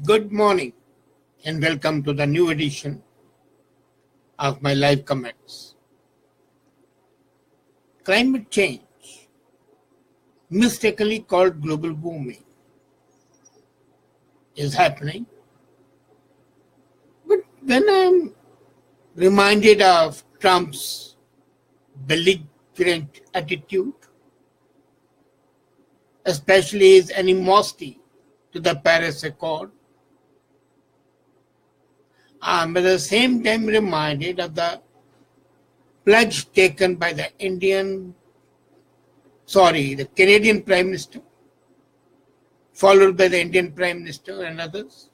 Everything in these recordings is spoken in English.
Good morning and welcome to the new edition of my live comments. Climate change, mistakenly called global warming, is happening. But when I'm reminded of Trump's belligerent attitude, especially his animosity to the Paris Accord, I'm at the same time reminded of the pledge taken by the Canadian Prime Minister, followed by the Indian Prime Minister and others,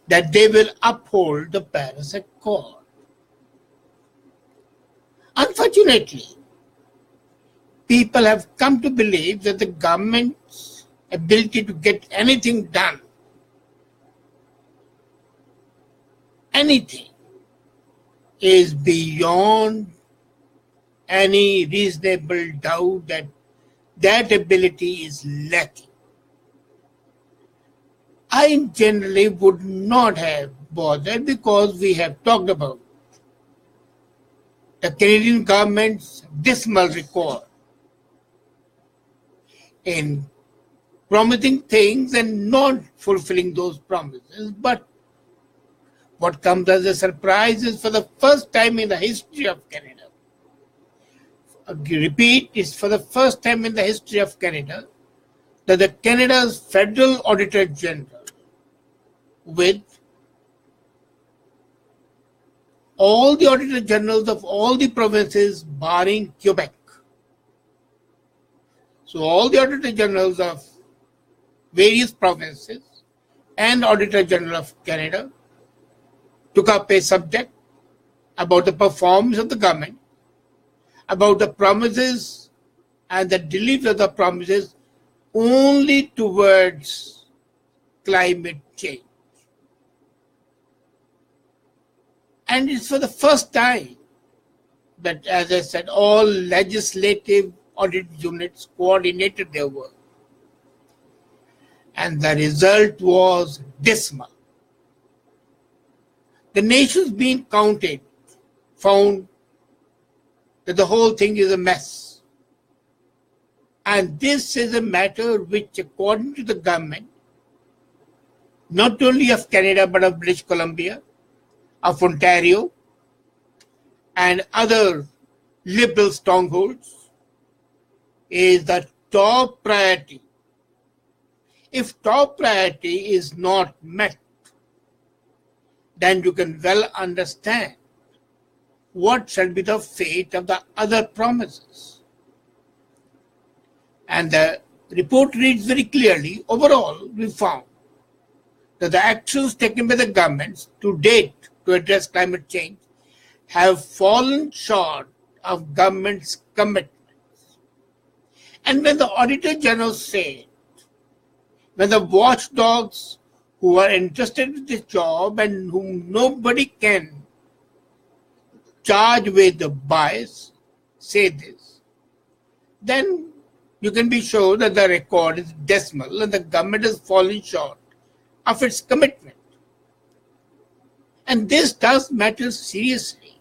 that they will uphold the Paris Accord. Unfortunately, people have come to believe that the government's ability to get anything done, anything, is beyond any reasonable doubt that that ability is lacking. I generally would not have bothered because we have talked about the Canadian government's dismal record in promising things and not fulfilling those promises. But what comes as a surprise is for the first time in the history of Canada, I repeat, it's for the first time in the history of Canada that the Canada's Federal Auditor General, with all the Auditor Generals of all the provinces barring Quebec, so all the Auditor Generals of various provinces and Auditor General of Canada took up a subject about the performance of the government, about the promises and the delivery of the promises only towards climate change. And it's for the first time that, as I said, all legislative audit units coordinated their work. And the result was dismal. The nations being counted found that the whole thing is a mess. And this is a matter which, according to the government, not only of Canada but of British Columbia, of Ontario, and other liberal strongholds, is the top priority. If top priority is not met, then you can well understand what shall be the fate of the other promises. And the report reads very clearly, overall, we found that the actions taken by the governments to date to address climate change have fallen short of government's commitments. And when the Auditor General said, when the watchdogs who are interested in this job and whom nobody can charge with the bias say this, then you can be sure that the record is dismal and the government has fallen short of its commitment. And this does matter seriously.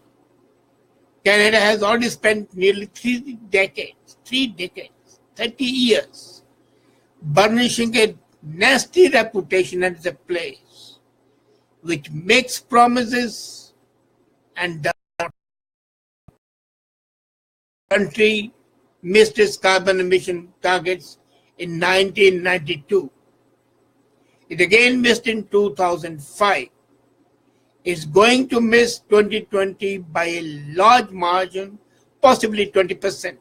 Canada has already spent nearly 3 decades, 30 years, burnishing a nasty reputation as a place which makes promises and does not. The country missed its carbon emission targets in 1992. It again missed in 2005. It's going to miss 2020 by a large margin, possibly 20%.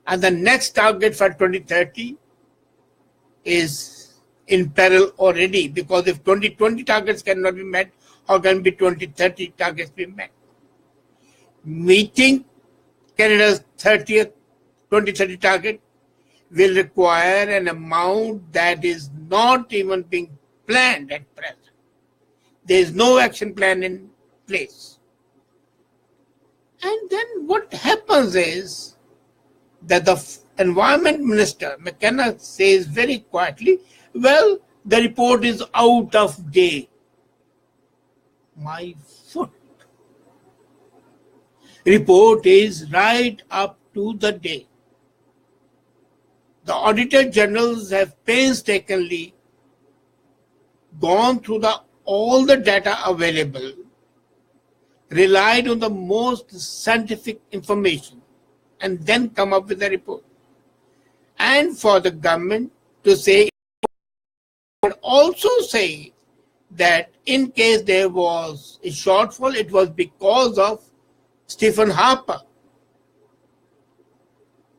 And the next target for 2030 is in peril already, because if 2020 targets cannot be met, how can 2030 targets be met? Meeting Canada's 2030 target will require an amount that is not even being planned at present. There is no action plan in place. And then what happens is that the Environment Minister, McKenna, says very quietly, well, the report is out of date. My foot. Report is right up to the date. The Auditor Generals have painstakingly gone through all the data available, relied on the most scientific information, and then come up with a report. And for the government to say, and also say that in case there was a shortfall, it was because of Stephen Harper.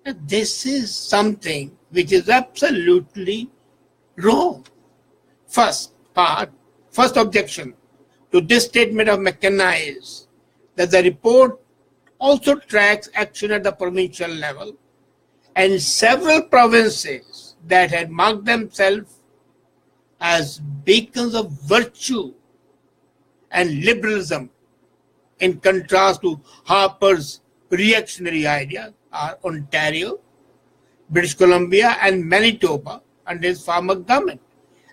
This is something which is absolutely wrong. First objection to this statement of McKenna is that the report also tracks action at the provincial level, and several provinces that had marked themselves as beacons of virtue and liberalism in contrast to Harper's reactionary ideas are Ontario, British Columbia, and Manitoba under his former government.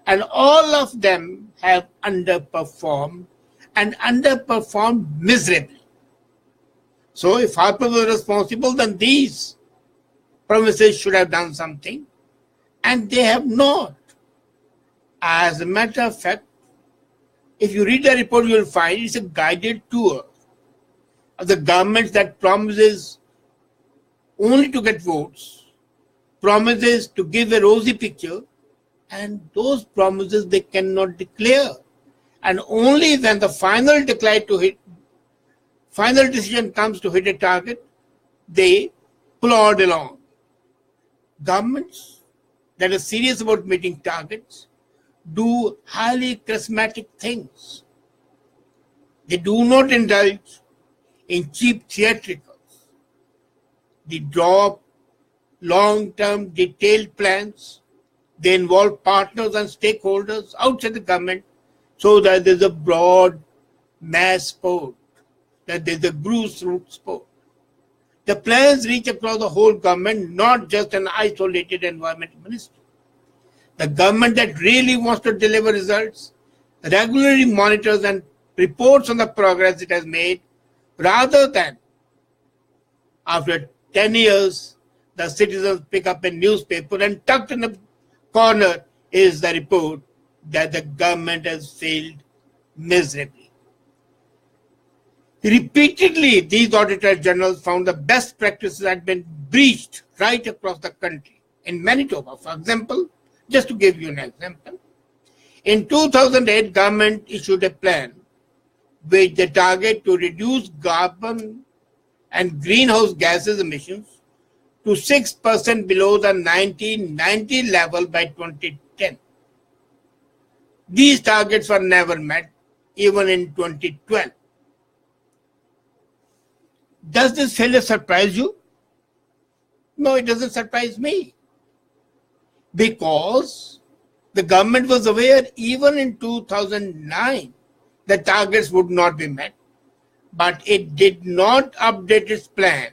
And all of them have underperformed and underperformed miserably. So if Harper was responsible, then these provinces should have done something, and they have not. As a matter of fact, if you read the report, you will find it's a guided tour of the government that promises only to get votes, promises to give a rosy picture, and those promises they cannot declare. And only when the final decision comes to hit a target, they plod along. Governments that are serious about meeting targets do highly charismatic things. They do not indulge in cheap theatricals. They draw up long-term detailed plans. They involve partners and stakeholders outside the government so that there's a broad mass support, that there's a grassroots support. The plans reach across the whole government, not just an isolated environment ministry. The government that really wants to deliver results regularly monitors and reports on the progress it has made, rather than after 10 years, the citizens pick up a newspaper and tucked in a corner is the report that the government has failed miserably. Repeatedly, these Auditor Generals found the best practices had been breached right across the country. In Manitoba, for example, just to give you an example, in 2008, government issued a plan with the target to reduce carbon and greenhouse gases emissions to 6% below the 1990 level by 2010. These targets were never met, even in 2012. Does this failure surprise you? No, it doesn't surprise me. Because the government was aware even in 2009 the targets would not be met, but it did not update its plan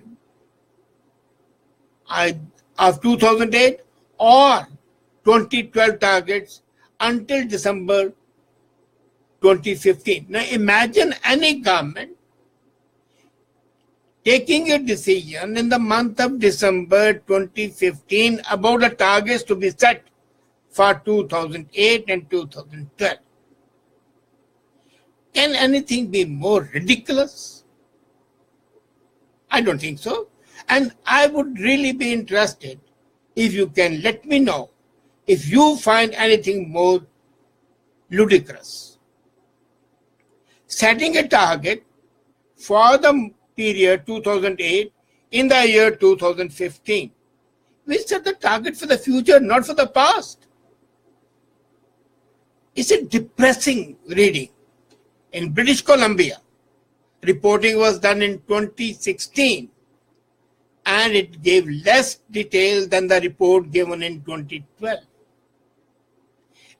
of 2008 or 2012 targets until December 2015. Now imagine any government taking a decision in the month of December 2015 about the targets to be set for 2008 and 2012. Can anything be more ridiculous? I don't think so. And I would really be interested if you can let me know if you find anything more ludicrous. Setting a target for the period 2008 in the year 2015. We set the target for the future, not for the past. It's a depressing reading. In British Columbia, reporting was done in 2016 and it gave less detail than the report given in 2012.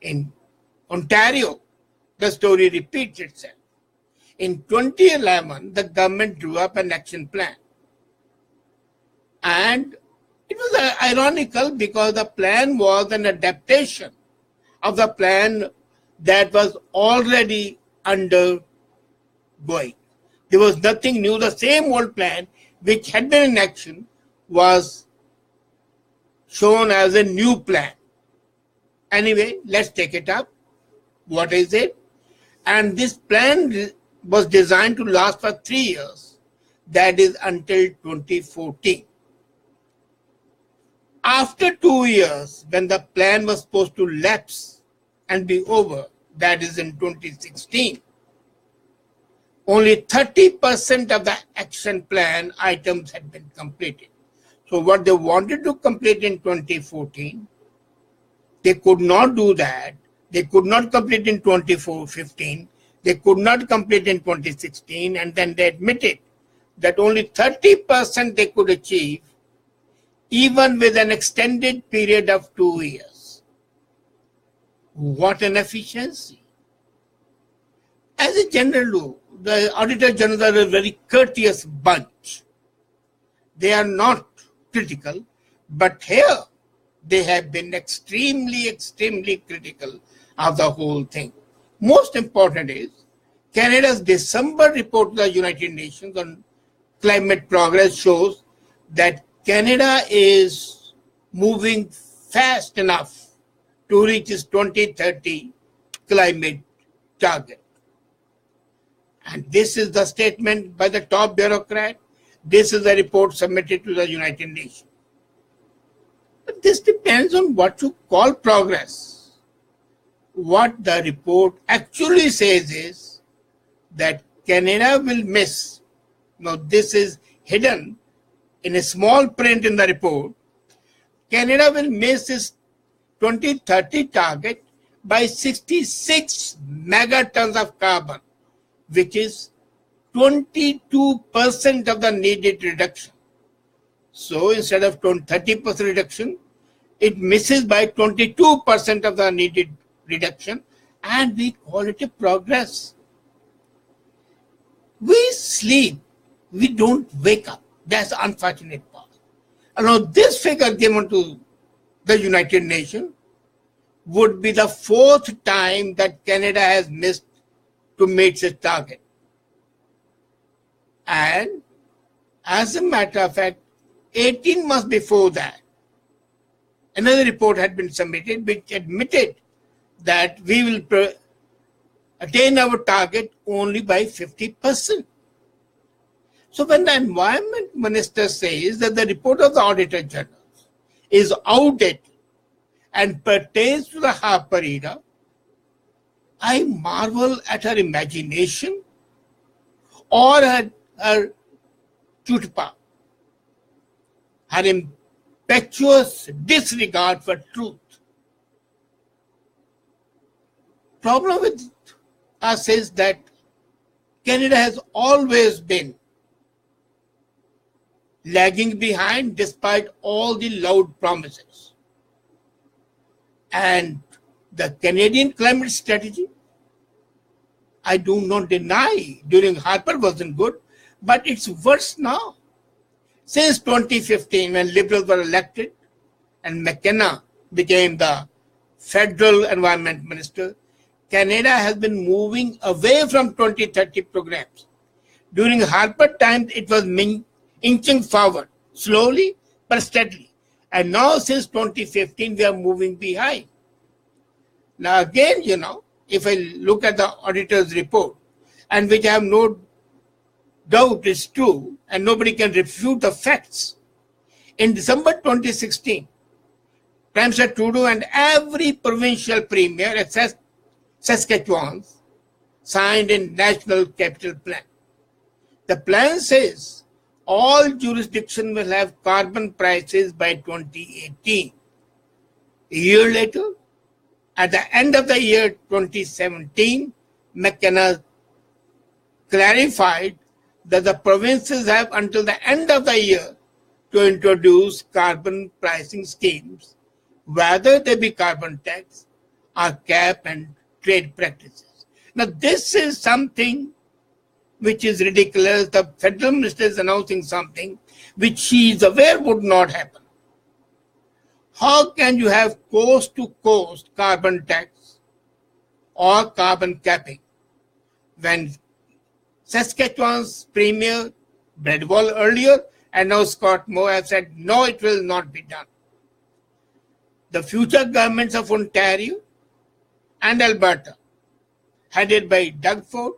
In Ontario, the story repeats itself. In 2011, the government drew up an action plan. And it was ironical because the plan was an adaptation of the plan that was already undergoing. There was nothing new. The same old plan which had been in action was shown as a new plan. Anyway, let's take it up. What is it? And this plan was designed to last for 3 years. That is until 2014. After 2 years, when the plan was supposed to lapse and be over, that is in 2016, only 30% of the action plan items had been completed. So what they wanted to complete in 2014, they could not do that. They could not complete in 2015. They could not complete in 2016. And then they admitted that only 30% they could achieve, even with an extended period of 2 years. What an efficiency. As a general rule, the Auditor General are a very courteous bunch. They are not critical, but here they have been extremely critical of the whole thing. Most important is Canada's December report to the United Nations on climate progress shows that Canada is moving fast enough to reach its 2030 climate target. And this is the statement by the top bureaucrat. This is the report submitted to the United Nations. But this depends on what you call progress. What the report actually says is that Canada will miss. Now, this is hidden in a small print in the report. Canada will miss its 2030 target by 66 megatons of carbon, which is 22% of the needed reduction. So instead of 30% reduction, it misses by 22% of the needed reduction, and we call it a progress. We sleep, we don't wake up. That's the unfortunate part. And now this figure given to the United Nations would be the 4th time that Canada has missed to meet its target. And as a matter of fact, 18 months before that, another report had been submitted which admitted that we will attain our target only by 50%. So when the Environment Minister says that the report of the Auditor General is outdated and pertains to the Harper era, I marvel at her imagination or her chutzpah, her impetuous disregard for truth. Problem with us is that Canada has always been lagging behind despite all the loud promises. And the Canadian climate strategy, I do not deny during Harper wasn't good, but it's worse now. Since 2015, when Liberals were elected and McKenna became the federal environment minister, Canada has been moving away from 2030 programs. During Harper times, it was inching forward, slowly but steadily. And now since 2015, we are moving behind. Now again, if I look at the auditor's report, and which I have no doubt is true, and nobody can refute the facts. In December 2016, Prime Minister Trudeau and every provincial premier except Saskatchewan signed a national capital plan. The plan says all jurisdictions will have carbon prices by 2018. A year later, at the end of the year 2017, McKenna clarified that the provinces have until the end of the year to introduce carbon pricing schemes, whether they be carbon tax or cap and trade practices. Now, this is something which is ridiculous. The federal minister is announcing something which she is aware would not happen. How can you have coast-to-coast carbon tax or carbon capping when Saskatchewan's Premier Bradwell earlier and now Scott Moe have said, no, it will not be done. The future governments of Ontario and Alberta, headed by Doug Ford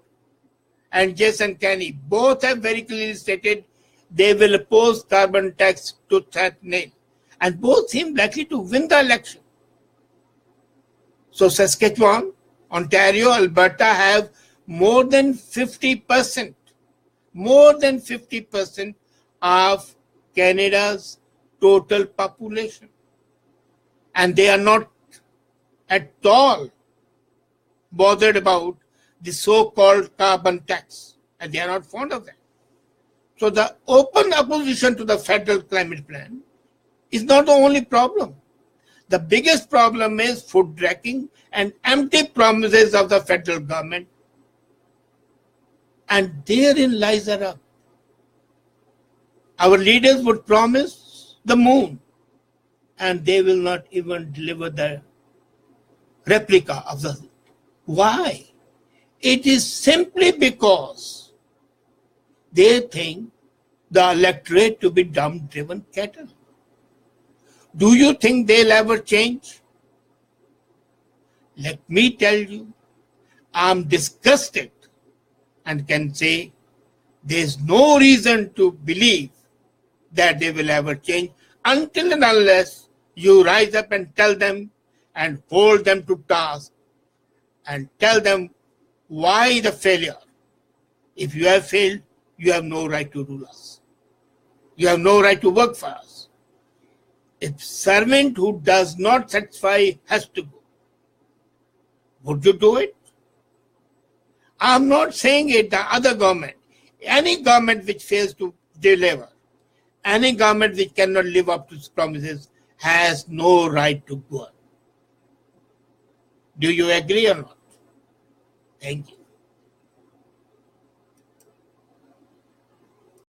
and Jason Kenney, both have very clearly stated they will oppose carbon tax tooth and nail. And both seem likely to win the election. So Saskatchewan, Ontario, Alberta have more than 50% of Canada's total population. And they are not at all bothered about the so-called carbon tax. And they are not fond of that. So the open opposition to the federal climate plan is not the only problem. The biggest problem is foot dragging and empty promises of the federal government. And therein lies the rub. Our leaders would promise the moon, and they will not even deliver the replica of the. Why? It is simply because they think the electorate to be dumb-driven cattle. Do you think they'll ever change? Let me tell you, I'm disgusted and can say there's no reason to believe that they will ever change until and unless you rise up and tell them and hold them to task and tell them why the failure. If you have failed, you have no right to rule us. You have no right to work for us. A servant who does not satisfy has to go. Would you do it? I'm not saying it, the other government. Any government which fails to deliver, any government which cannot live up to its promises has no right to go. Do you agree or not? Thank you.